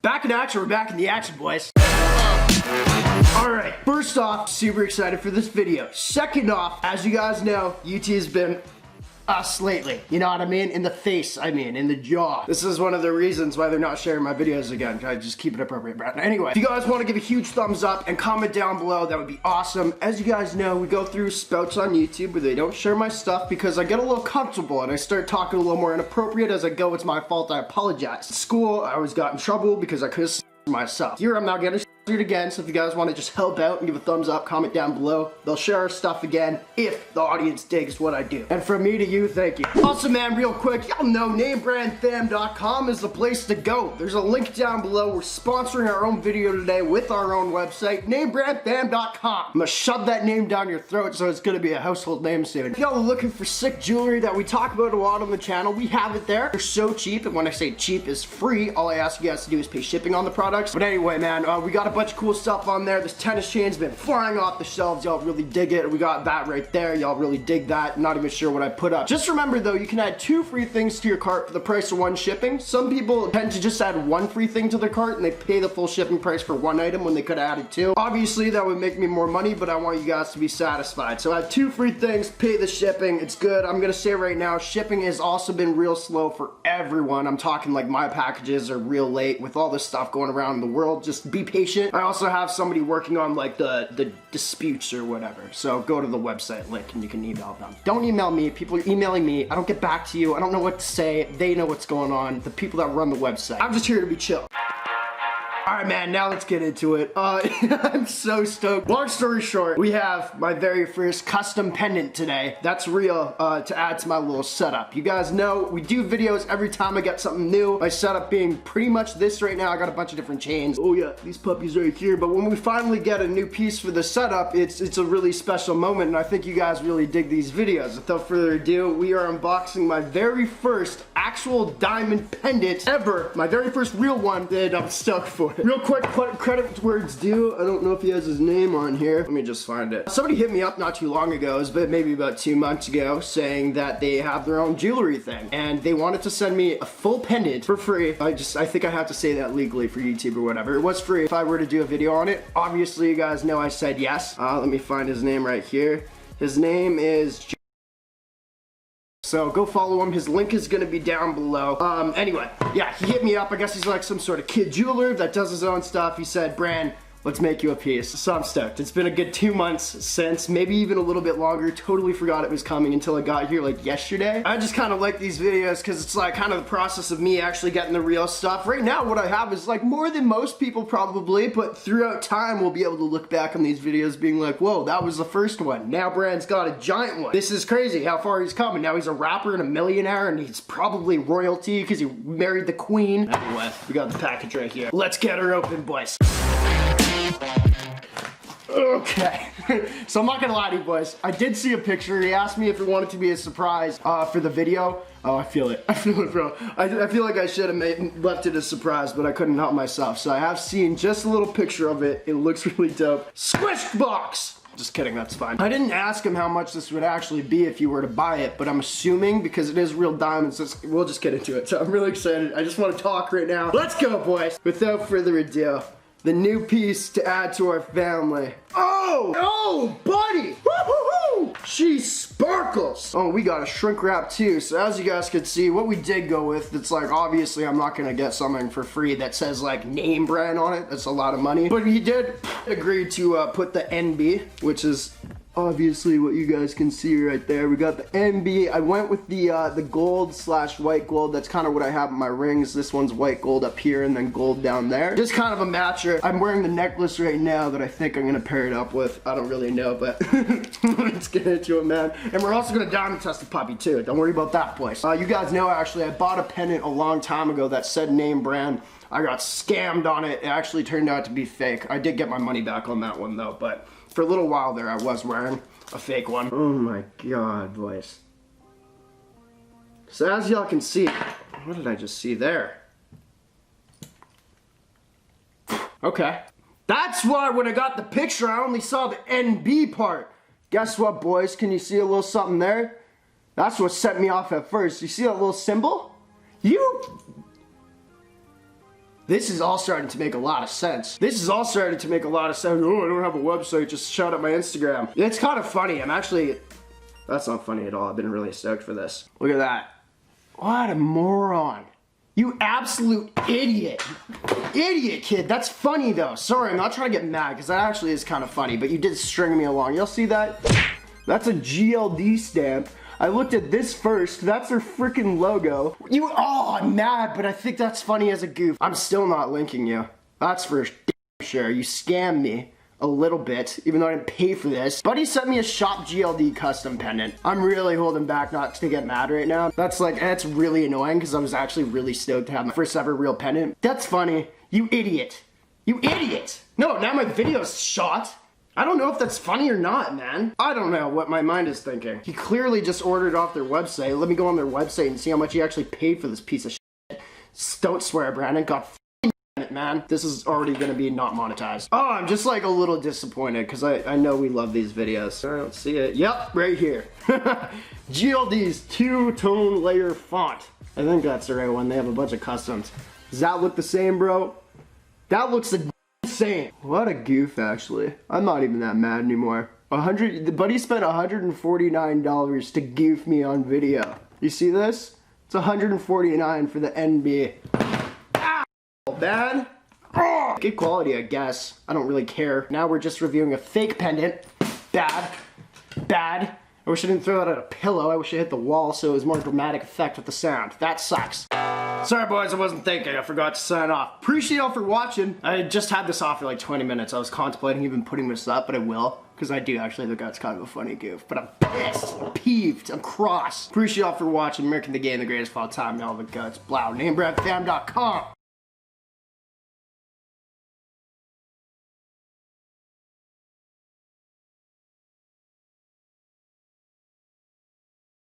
Back in action, we're back in the action, boys. Alright, first off, super excited for this video. Second off, as you guys know, UT has been us lately. You know what I mean? In the face, in the jaw. This is one of the reasons why they're not sharing my videos again. I just keep it appropriate, Brad. Anyway, if you guys want to give a huge thumbs up and comment down below, that would be awesome. As you guys know, we go through spouts on YouTube where they don't share my stuff because I get a little comfortable and I start talking a little more inappropriate as I go. It's my fault, I apologize. At school, I always got in trouble because I couldn't myself. Here, I'm not getting it again, so if you guys want to just help out and give a thumbs up, comment down below. They'll share our stuff again if the audience digs what I do. And from me to you, thank you. Also, man, real quick, y'all know NameBranFam.com is the place to go. There's a link down below. We're sponsoring our own video today with our own website, NameBranFam.com. I'm gonna shove that name down your throat, so it's gonna be a household name soon. If y'all are looking for sick jewelry that we talk about a lot on the channel, we have it there. They're so cheap, and when I say cheap, is free. All I ask you guys to do is pay shipping on the products. But anyway, man, we got a bunch of cool stuff on there. This tennis chain's been flying off the shelves. Y'all really dig it. We got that right there. Y'all really dig that. Not even sure what I put up. Just remember though, you can add 2 free things to your cart for the price of 1 shipping. Some people tend to just add 1 free thing to their cart and they pay the full shipping price for 1 item when they could have added 2. Obviously that would make me more money, but I want you guys to be satisfied. So add 2 free things, pay the shipping. It's good. I'm gonna say right now, shipping has also been real slow for everyone. I'm talking like my packages are real late with all this stuff going around in the world. Just be patient. I also have somebody working on like the disputes or whatever. So go to the website link and you can email them. Don't email me. People are emailing me. I don't get back to you. I don't know what to say. They know what's going on. The people that run the website. I'm just here to be chill. Alright, man, now let's get into it. I'm so stoked. Long story short, we have my very first custom pendant today. That's real, to add to my little setup. You guys know, we do videos every time I get something new. My setup being pretty much this right now. I got a bunch of different chains. Oh yeah, these puppies right here. But when we finally get a new piece for the setup, it's a really special moment, and I think you guys really dig these videos. Without further ado, we are unboxing my very first actual diamond pendant ever. My very first real one that I'm stoked for. Real quick, credit where it's due. I don't know if he has his name on here. Let me just find it. Somebody hit me up not too long ago, but maybe about 2 months ago, saying that they have their own jewelry thing. And they wanted to send me a full pendant for free. I think I have to say that legally for YouTube or whatever. It was free if I were to do a video on it. Obviously, you guys know I said yes. Let me find his name right here. His name is... So go follow him. His link is gonna be down below. Anyway, yeah, he hit me up. I guess he's like some sort of kid jeweler that does his own stuff. He said, Bran, let's make you a piece. So I'm stoked. It's been a good 2 months since, maybe even a little bit longer. Totally forgot it was coming until I got here like yesterday. I just kind of like these videos because it's like kind of the process of me actually getting the real stuff. Right now what I have is like more than most people probably, but throughout time we'll be able to look back on these videos being like, whoa, that was the first one. Now Bran's got a giant one. This is crazy how far he's coming. Now he's a rapper and a millionaire and he's probably royalty because he married the queen. Anyway, we got the package right here. Let's get her open, boys. Okay, so I'm not gonna lie to you boys. I did see a picture. He asked me if it wanted to be a surprise for the video. Oh, I feel it. I feel it, bro. I feel like I should have left it a surprise, but I couldn't help myself. So I have seen just a little picture of it. It looks really dope. Squished box! Just kidding, that's fine. I didn't ask him how much this would actually be if you were to buy it, but I'm assuming because it is real diamonds, so we'll just get into it. So I'm really excited. I just want to talk right now. Let's go, boys. Without further ado, the new piece to add to our family. Oh, buddy! Woo-hoo-hoo! She sparkles! Oh, we got a shrink wrap too. So as you guys could see, what we did go with, it's like, obviously I'm not gonna get something for free that says like name brand on it. That's a lot of money. But he did agree to put the NB, which is obviously what you guys can see right there. We got the NB. I went with the gold / white gold. That's kind of what I have in my rings. This one's white gold up here and then gold down there. Just kind of a matcher. I'm wearing the necklace right now that I think I'm gonna pair it up with. I don't really know, but let's get into it, man. And we're also gonna diamond test the puppy too. Don't worry about that, boys. You guys know actually, I bought a pendant a long time ago that said name brand. I got scammed on it. It actually turned out to be fake. I did get my money back on that one though, but for a little while there I was wearing a fake one. Oh my god, boys. So as y'all can see, what did I just see there? Okay. That's why when I got the picture, I only saw the NB part. Guess what, boys? Can you see a little something there? That's what set me off at first. You see that little symbol? This is all starting to make a lot of sense. This is all starting to make a lot of sense. Oh, I don't have a website, just shout out my Instagram. It's kind of funny. That's not funny at all. I've been really stoked for this. Look at that. What a moron. You absolute idiot. Idiot, kid. That's funny, though. Sorry, I'm not trying to get mad, because that actually is kind of funny, but you did string me along. You'll see that? That's a GLD stamp. I looked at this first. That's their freaking logo. I'm mad, but I think that's funny as a goof. I'm still not linking you. That's for sure. You scammed me a little bit, even though I didn't pay for this. Buddy sent me a Shop GLD custom pendant. I'm really holding back not to get mad right now. That's really annoying because I was actually really stoked to have my first ever real pendant. That's funny. You idiot. You idiot. No, now my video's shot. I don't know if that's funny or not, man. I don't know what my mind is thinking. He clearly just ordered off their website. Let me go on their website and see how much he actually paid for this piece of shit. Don't swear, Brandon. God it, man. This is already gonna be not monetized. Oh, I'm just like a little disappointed because I know we love these videos. I don't see it. Yep, right here. GLD's two-tone layer font. I think that's the right one. They have a bunch of customs. Does that look the same, bro? That looks insane. What a goof, actually. I'm not even that mad anymore. The buddy spent $149 to goof me on video. You see this? It's $149 for the NB. Bad. Good quality, I guess. I don't really care. Now we're just reviewing a fake pendant. Bad. Bad. I wish I didn't throw that at a pillow. I wish I hit the wall so it was more dramatic effect with the sound. That sucks. Sorry boys, I wasn't thinking. I forgot to sign off. Appreciate y'all for watching. I just had this off for like 20 minutes. I was contemplating even putting this up, but I will. Because I do actually think that's kind of a funny goof. But I'm pissed. I'm peeved. I'm cross. Appreciate y'all for watching. Making the game the greatest of all time. Y'all have a guts. Blow. NameBranFam.com.